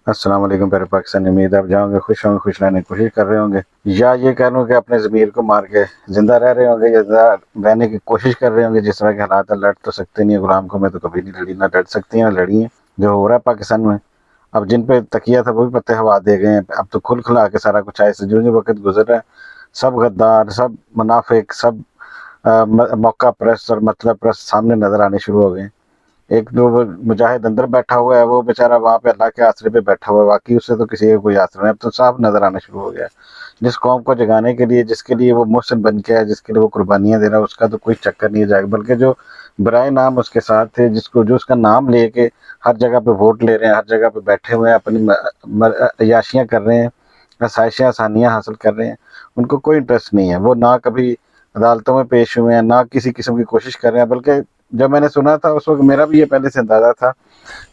السلام علیکم پیارے پاکستانی، امید آپ جاؤں گے خوش ہوں گے، خوش رہنے کی کوشش کر رہے ہوں گے، یا یہ کہہ لوں کہ اپنے ضمیر کو مار کے زندہ رہ رہے ہوں گے، یا زندہ رہنے کی کوشش کر رہے ہوں گے۔ جس طرح کے حالات ہیں، لڑ تو سکتے نہیں ہیں، غلام کو میں تو کبھی نہیں لڑی، نہ لڑ سکتی ہیں نہ لڑی ہیں۔ جو ہو رہا ہے پاکستان میں، اب جن پہ تکیہ تھا وہ بھی پتے ہوا دے گئے ہیں، اب تو کھل کھلا کے سارا کچھ ایسے جو وقت گزر رہا ہے، سب غدار، سب منافق، سب موقع پرست اور مطلب پرست سامنے نظر آنے شروع ہو گئے ہیں۔ ایک جو وہ مجاہد اندر بیٹھا ہوا ہے، وہ بیچارہ وہاں پہ اللہ کے آسرے پہ بیٹھا ہوا ہے، واقعی اس سے تو کسی کا کوئی آسرا نہیں، اب تو صاف نظر آنا شروع ہو گیا ہے۔ جس قوم کو جگانے کے لیے، جس کے لیے وہ محسن بن کے ہے، جس کے لیے وہ قربانیاں دے رہا ہے، اس کا تو کوئی چکر نہیں جائے گا، بلکہ جو برائے نام اس کے ساتھ تھے، جو اس کا نام لے کے ہر جگہ پہ ووٹ لے رہے ہیں، ہر جگہ پہ بیٹھے ہوئے ہیں، اپنی عیاشیاں کر رہے ہیں، آسائشیں آسانیاں حاصل کر رہے ہیں، ان کو کوئی انٹرسٹ نہیں ہے۔ وہ نہ کبھی عدالتوں میں پیش ہوئے ہیں، نہ کسی قسم کی کوشش کر رہے ہیں، بلکہ جب میں نے سنا تھا اس وقت میرا بھی یہ پہلے سے اندازہ تھا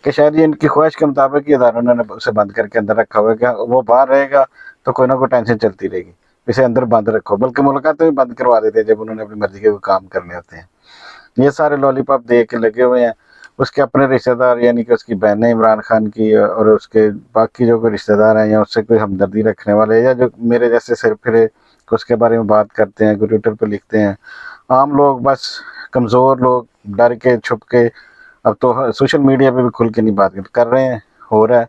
کہ شاید یہ ان کی خواہش کے مطابق یہ اداروں نے اسے بند کر کے اندر رکھا ہوا ہے کہ وہ باہر رہے گا تو کوئی نہ کوئی ٹینشن چلتی رہے گی، اسے اندر بند رکھو، بلکہ ملکات بھی بند کروا دیتے ہیں جب انہوں نے اپنی مرضی کے کوئی کام کرنے ہوتے ہیں۔ یہ سارے لالی پاپ دے کے لگے ہوئے ہیں۔ اس کے اپنے رشتہ دار، یعنی کہ اس کی بہنیں عمران خان کی، اور اس کے باقی جو کوئی رشتہ دار ہیں یا اس سے کوئی ہمدردی رکھنے والے، یا جو میرے جیسے سر پھرے اس کے بارے میں بات کرتے ہیں، کوئی ٹویٹر پہ لکھتے ہیں، عام لوگ، بس کمزور لوگ ڈر کے چھپ کے، اب تو سوشل میڈیا پہ بھی کھل کے نہیں بات کر رہے ہیں، ہو رہا ہے،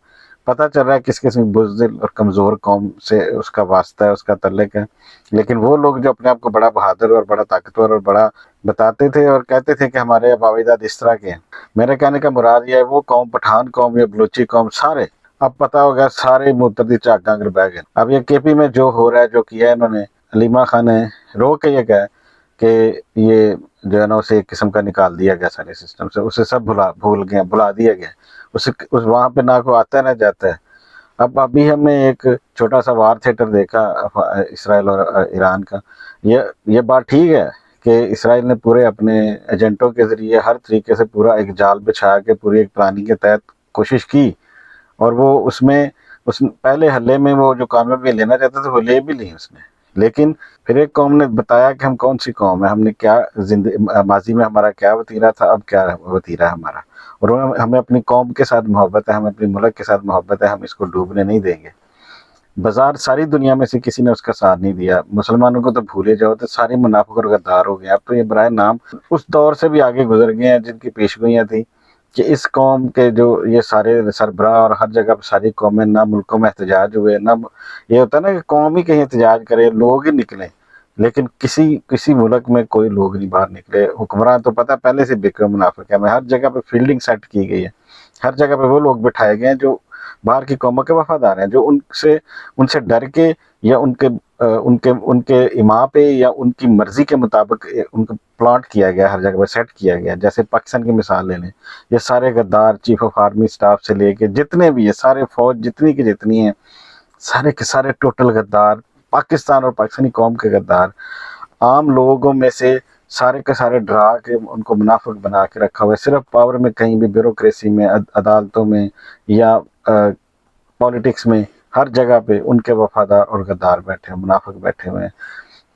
پتہ چل رہا ہے کس قسم کی بزدل اور کمزور قوم سے اس کا واسطہ ہے، اس کا تعلق ہے۔ لیکن وہ لوگ جو اپنے آپ کو بڑا بہادر اور بڑا طاقتور اور بڑا بتاتے تھے اور کہتے تھے کہ ہمارے ابا اجداد اس طرح کے ہیں، میرے کہنے کا مراد یہ ہے وہ قوم، پٹھان قوم یا بلوچی قوم، سارے اب پتہ ہو گیا، سارے متدی چاک اگر بہ گئے۔ اب یہ کے پی میں جو ہو رہا ہے، جو کیا ہے انہوں نے، علیمہ خان نے رو کے یہ کہا کہ یہ جو ہے نا اسے ایک قسم کا نکال دیا گیا سارے سسٹم سے، اسے سب بھول گئے، بلا دیا گیا، وہاں پہ نہ کوئی آتا ہے نہ جاتا ہے۔ اب ابھی ہم نے ایک چھوٹا سا وار تھیٹر دیکھا اسرائیل اور ایران کا۔ یہ بات ٹھیک ہے کہ اسرائیل نے پورے اپنے ایجنٹوں کے ذریعے ہر طریقے سے پورا ایک جال بچھا کے پوری ایک پلاننگ کے تحت کوشش کی، اور وہ اس پہلے حملے میں وہ جو کامیابی لینا چاہتا تھا وہ لے بھی لی اس نے، لیکن پھر ایک قوم نے بتایا کہ ہم کون سی قوم ہے، ہم نے کیا ماضی میں ہمارا کیا وتیرہ تھا، اب کیا وتیرہ ہے ہمارا، اور ہمیں اپنی قوم کے ساتھ محبت ہے، ہمیں اپنے ملک کے ساتھ محبت ہے، ہم اس کو ڈوبنے نہیں دیں گے۔ بازار ساری دنیا میں سے کسی نے اس کا ساتھ نہیں دیا، مسلمانوں کو تو بھولے جاؤ، تو سارے منافق اور غدار ہو گئے۔ اب تو یہ برائے نام اس دور سے بھی آگے گزر گئے ہیں جن کی پیشگوئیاں تھیں کہ اس قوم کے جو یہ سارے سربراہ اور ہر جگہ پہ ساری قومیں، نہ ملکوں میں احتجاج ہوئے، نہ یہ ہوتا ہے نا کہ قوم ہی کہیں احتجاج کرے، لوگ ہی نکلیں، لیکن کسی ملک میں کوئی لوگ نہیں باہر نکلے۔ حکمران تو پتہ پہلے سے بے منافق ہے، ہر جگہ پہ فیلڈنگ سیٹ کی گئی ہے، ہر جگہ پہ وہ لوگ بٹھائے گئے ہیں جو باہر کی قوموں کے وفادار ہیں، جو ان سے ڈر کے یا ان کے ایما پہ یا ان کی مرضی کے مطابق ان کو پلانٹ کیا گیا، ہر جگہ پہ سیٹ کیا گیا۔ جیسے پاکستان کی مثال لے لیں، یہ سارے غدار، چیف آف آرمی سٹاف سے لے کے جتنے بھی یہ سارے فوج جتنی کی جتنی ہیں، سارے کے سارے ٹوٹل غدار، پاکستان اور پاکستانی قوم کے غدار، عام لوگوں میں سے سارے کے سارے ڈرا کے ان کو منافق بنا کے رکھا ہوا ہے، صرف پاور میں کہیں بھی بیوروکریسی میں، عدالتوں میں یا پالیٹکس میں، ہر جگہ پہ ان کے وفادار اور غدار بیٹھے ہیں، منافق بیٹھے ہوئے ہیں۔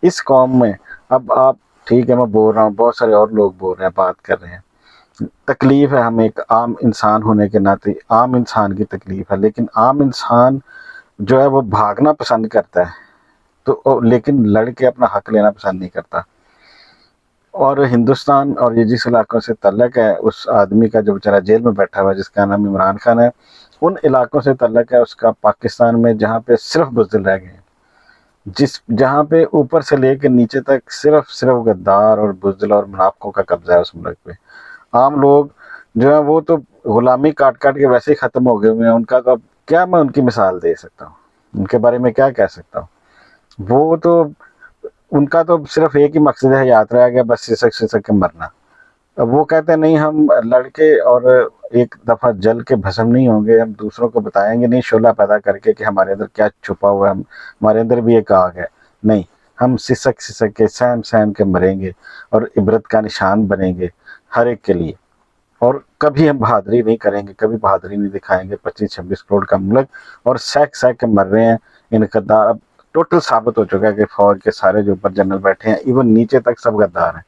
اس قوم میں اب آپ، ٹھیک ہے میں بول رہا ہوں، بہت سارے اور لوگ بول رہے ہیں، بات کر رہے ہیں، تکلیف ہے ہمیں ایک عام انسان ہونے کے ناطے، عام انسان کی تکلیف ہے، لیکن عام انسان جو ہے وہ بھاگنا پسند کرتا ہے، تو لیکن لڑ کے اپنا حق لینا پسند نہیں کرتا۔ اور ہندوستان اور یہ جس علاقوں سے تعلق ہے اس آدمی کا جو بیچارہ جیل میں بیٹھا ہوا ہے جس کا نام عمران خان ہے، ان علاقوں سے تعلق ہے اس کا پاکستان میں، جہاں پہ صرف بزدل رہ گئے ہیں، جہاں پہ اوپر سے لے کے نیچے تک صرف غدار اور بزدل اور منافقوں کا قبضہ ہے اس ملک پہ۔ عام لوگ جو ہیں وہ تو غلامی کاٹ کاٹ کے ویسے ہی ختم ہو گئے ہوئے ہیں، ان کا تو اب کیا میں ان کی مثال دے سکتا ہوں، ان کے بارے میں کیا کہہ سکتا ہوں۔ وہ تو ان کا تو صرف ایک ہی مقصد ہے، یاد رہ گیا، بس سسک کے مرنا۔ اب وہ کہتے ہیں نہیں ہم لڑکے اور ایک دفعہ جل کے بھسم نہیں ہوں گے، ہم دوسروں کو بتائیں گے نہیں شعلہ پیدا کر کے کہ ہمارے اندر کیا چھپا ہوا ہے، ہمارے اندر بھی ایک آگ ہے، نہیں، ہم سسک کے سہم کے مریں گے اور عبرت کا نشان بنیں گے ہر ایک کے لیے، اور کبھی ہم بہادری نہیں کریں گے، کبھی بہادری نہیں دکھائیں گے۔ 25-26 کروڑ کا ملک اور سہ کے مر رہے ہیں ان غدار۔ اب ٹوٹل ثابت ہو چکا ہے کہ فوج کے سارے جو اوپر جنرل بیٹھے ہیں ایون نیچے تک سب غدار ہیں،